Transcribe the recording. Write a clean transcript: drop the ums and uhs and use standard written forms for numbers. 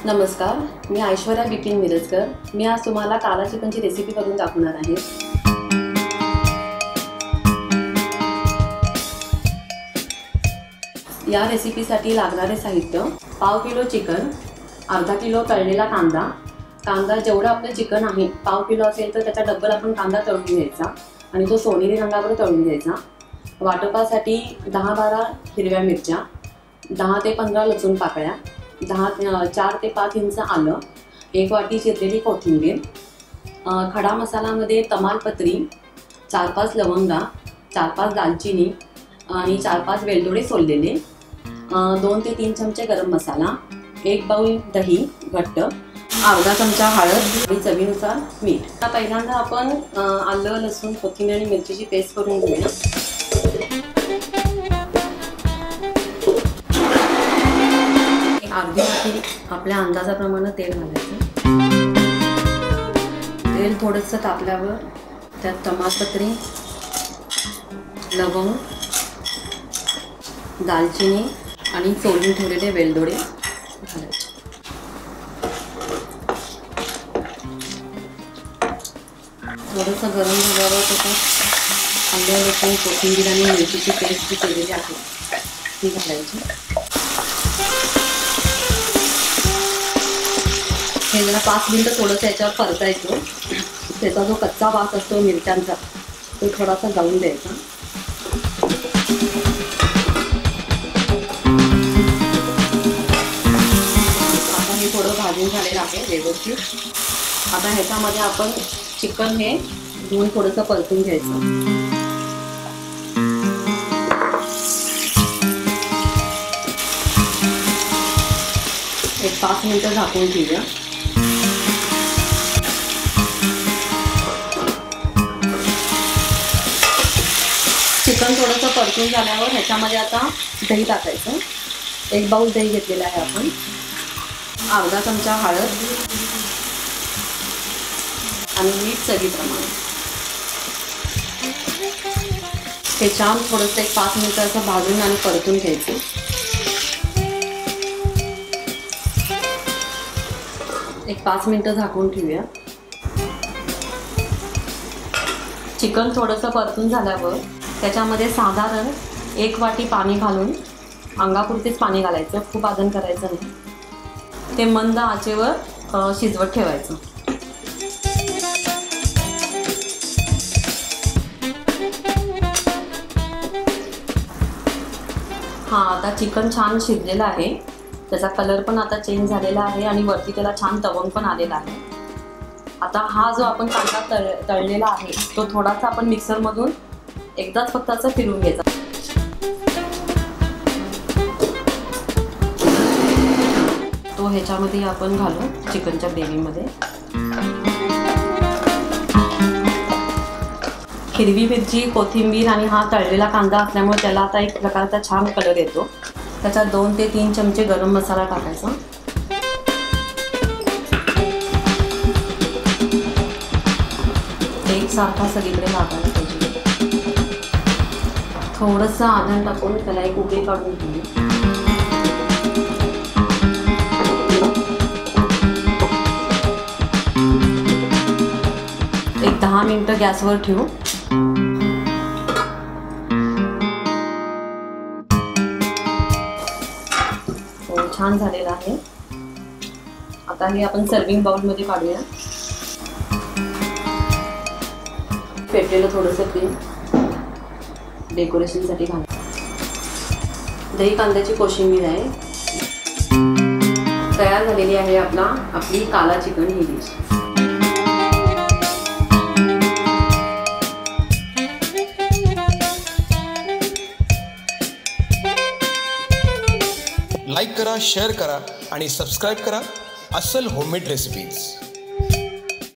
नमस्कार, मी ऐश्वर्या बिपिन मिरजकर। मी आज तुम्हाला काला चिकनची रेसिपी करून दाखवणार आहे। या रेसिपीसाठी लागणारे साहित्य: पाव किलो चिकन, अर्धा किलो तळलेला कांदा। कांदा जेवढा आपलं चिकन आहे, पाव किलो असेल तर त्याचा डबल आपण कांदा तळून घ्यायचा आणि तो सोनेरी रंगावर तळून घ्यायचा। वाटपासाठी 10-12 हिरव्या मिरच्या, 10 ते 15 लसूण पाकळ्या, 4 ते 5 इंच आलं, 1 वाटी चिरलेली कोथिंबीर। खडा मसाल्यामध्ये तमालपत्री, 4-5 लवंगा, 4-5 दालचिनी आणि 4-5 वेलदोडे सोललेले, 2 ते 3 चमचे गरम मसाला, 1 बाउल दही घट्ट, अर्धा चमचा हळद आणि चवीनुसार मीठ। आता पहिल्यांदा आपण आलं, लसूण, कोथिंबीर आणि मिरचीची पेस्ट करून घेऊया। अर्धी वाटी आपल्या अंदाजाप्रमाणे तेल घालायचं। तेल थोडंसं तापल्यावर त्यात तमालपत्री, लवंग, दालचिनी आणि सोलून ठेवलेले वेलदोडे घालायचे। थोडंसं गरम झाल्यावर त्याच्यात आलं, लसूण, कोथिंबीर आणि मिरचीची पेस्ट जी केलेली आहे ती घालायची। हे जरा 5 मिनिटं थोडंसं याच्यावर परतायचं। त्याचा जो कच्चा वास असतो मिरच्यांचा तो थोडासा जाऊन द्यायचा। आता हे थोडं भाजून झालेलं आहे व्यवस्थित। आता ह्याच्यामध्ये आपण चिकन हे धुवून थोडंसं परतून घ्यायचं। एक 5 मिनिटं झाकून ठेवूया। चिकन थोडंसं परतून झाल्यावर ह्याच्यामध्ये आता दही टाकायचं। 1 बाउल दही घेतलेलं आहे आपण, अर्धा चमचा हळद आणि मीठ चवीप्रमाणे। हे छान थोडंसं एक 5 मिनिटं असं भाजून आणि परतून घ्यायचं। एक 5 मिनिटं झाकून ठेवूया। चिकन थोडंसं परतून झाल्यावर त्याच्यामध्ये साधारण 1 वाटी पाणी घालून, अंगापुरतीच पाणी घालायचं, खूप आदन करायचं नाही। ते मंद आचेवर शिजवत ठेवायचं। आता चिकन छान शिजलेलं आहे। त्याचा कलर पण आता चेंज झालेला आहे आणि वरती त्याला छान तवंग पण आलेला आहे। आता हा जो आपण कांदा तळलेला आहे तो थोडासा आपण मिक्सरमधून एकदाच फक्त असं फिरवून घ्यायचा। तो ह्याच्यामध्ये आपण घालू चिकनच्या ग्रेव्हीमध्ये। हिरवी मिरची, कोथिंबीर आणि हा तळलेला कांदा असल्यामुळे त्याला आता एक प्रकारचा छान कलर येतो। त्याच्यात 2 ते 3 चमचे गरम मसाला टाकायचा। एकसारखा सगळीकडे लागायला पाहिजे। थोडंसं आदन टाकून त्याला एक उकळी काढून घेऊ। एक 10 मिनिटं गॅसवर ठेवू। छान झालेला आहे। आता हे आपण सर्विंग बाउलमध्ये काढूया। फेटलेलं थोडंसं क्रीम डेकोरेशनसाठी घालायचं। दही कांद्याची कोशिंबीर आहे तयार झालेली आहे। आपली काला चिकन ही डिश। लाईक करा, शेअर करा आणि सबस्क्राईब करा अस्सल होममेड रेसिपीज।